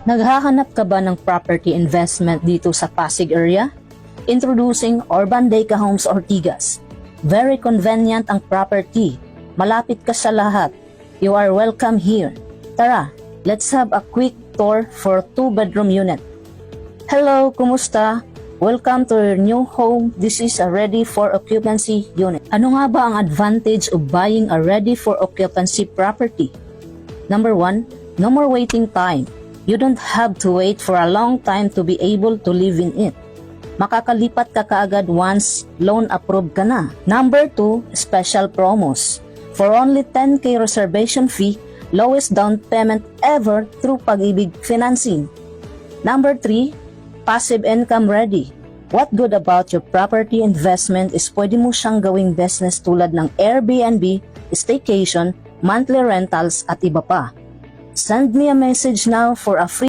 Naghahanap ka ba ng property investment dito sa Pasig area? Introducing Urban Deca Homes Ortigas. Very convenient ang property. Malapit ka sa lahat. You are welcome here. Tara, let's have a quick tour for 2-bedroom unit. Hello, kumusta? Welcome to your new home. This is a ready for occupancy unit. Ano nga ba ang advantage of buying a ready for occupancy property? Number 1, no more waiting time. You don't have to wait for a long time to be able to live in it. Makakalipat ka kaagad once loan approved ka na. Number 2, special promos. For only 10K reservation fee, lowest down payment ever through Pag-ibig Financing. Number 3, passive income ready. What good about your property investment is pwede mo siyang gawing business tulad ng Airbnb, staycation, monthly rentals at iba pa. Send me a message now for a free